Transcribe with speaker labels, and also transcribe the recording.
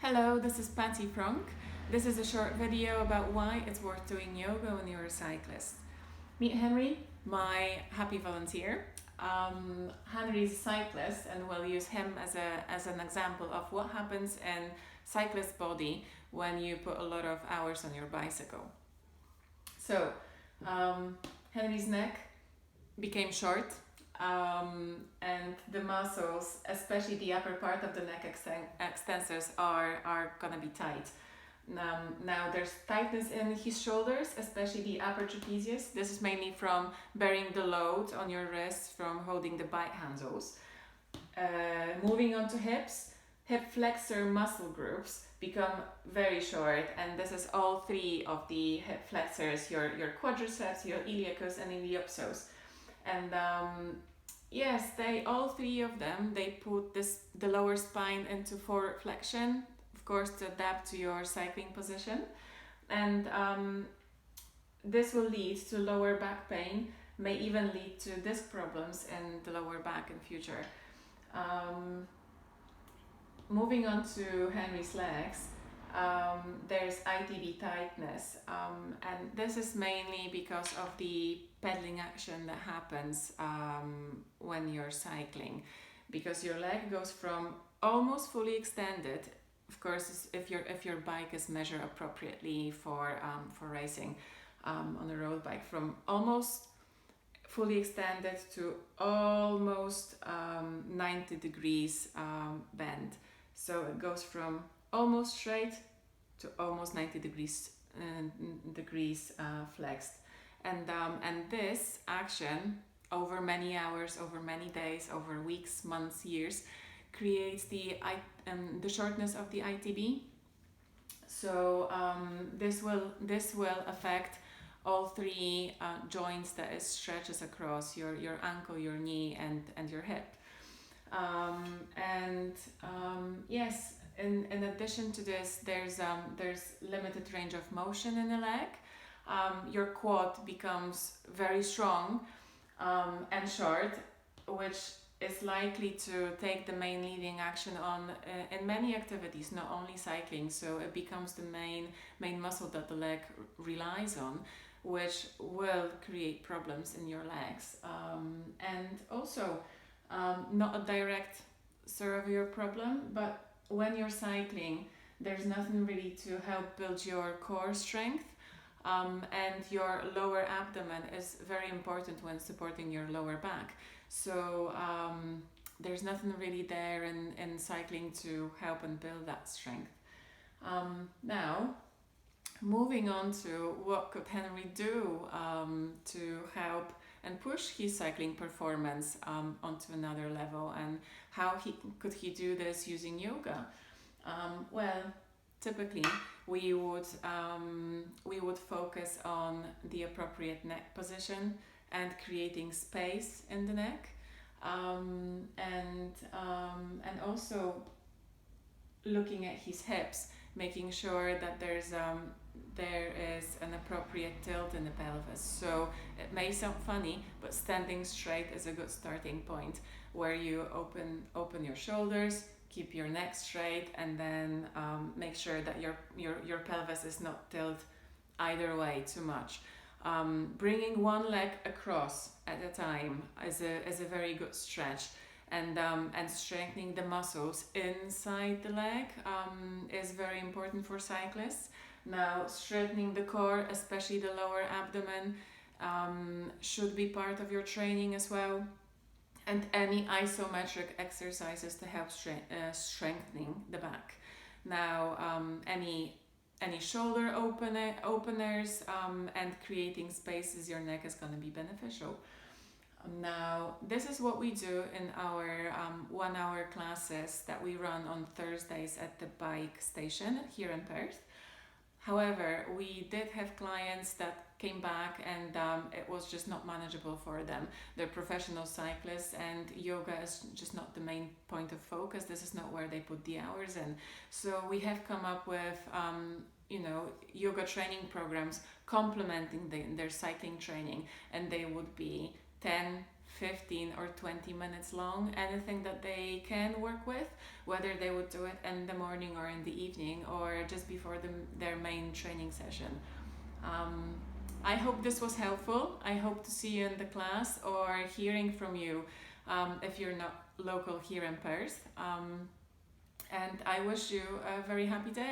Speaker 1: Hello, this is Patty Frank. This is a short video about why it's worth doing yoga when you're a cyclist. Meet Henry, my happy volunteer. Henry's a cyclist, and we'll use him as an example of what happens in cyclist body when you put a lot of hours on your bicycle. So, Henry's neck became short, and the muscles, especially the upper part of the neck extensors, are gonna be tight. Now there's tightness in his shoulders, especially the upper trapezius. This is mainly from bearing the load on your wrists from holding the bike handles. Moving on to hips, hip flexor muscle groups become very short, and this is all three of the hip flexors, your quadriceps, your iliacus and iliopsoas. And yes, they all three of them, they put the lower spine into forward flexion, of course, to adapt to your cycling position. And this will lead to lower back pain, may even lead to disc problems in the lower back in future. Moving on to Henry's legs, there's ITB tightness, and this is mainly because of the pedaling action that happens when you're cycling, because your leg goes from almost fully extended. Of course, if your bike is measured appropriately for racing on a road bike, from almost fully extended to almost 90 degrees bend. So it goes from almost straight to almost 90 degrees flexed, and this action over many hours, over many days, over weeks, months, years, creates the shortness of the ITB. So this will affect all three joints that it stretches across your ankle, your knee, and your hip. Yes, in addition to this, there's limited range of motion in the leg. Your quad becomes very strong and short, which is likely to take the main leading action on in many activities, not only cycling. So it becomes the main muscle that the leg relies on, which will create problems in your legs, and also not a direct severe problem, but when you're cycling, there's nothing really to help build your core strength, and your lower abdomen is very important when supporting your lower back. So there's nothing really there in cycling to help and build that strength. Now, moving on to what could Henry do to help and push his cycling performance onto another level, and how could he do this using yoga? Well, typically we would focus on the appropriate neck position and creating space in the neck, and also looking at his hips, making sure that there is an appropriate tilt in the pelvis. So it may sound funny, but standing straight is a good starting point, where you open your shoulders, keep your neck straight, and then make sure that your pelvis is not tilted either way too much. Bringing one leg across at a time is a very good stretch, and strengthening the muscles inside the leg is very important for cyclists. Now, strengthening the core, especially the lower abdomen, should be part of your training as well, and any isometric exercises to help strengthening the back. Now, any shoulder openers and creating spaces your neck is going to be beneficial. Now, this is what we do in our 1 hour classes that we run on Thursdays at the bike station here in Perth. However, we did have clients that came back and it was just not manageable for them. They're professional cyclists, and yoga is just not the main point of focus. This is not where they put the hours in. So we have come up with yoga training programs complementing their cycling training, and they would be 10, 15 or 20 minutes long, anything that they can work with, whether they would do it in the morning or in the evening or just before their main training session. I hope this was helpful. I hope to see you in the class or hearing from you if you're not local here in Perth. And I wish you a very happy day.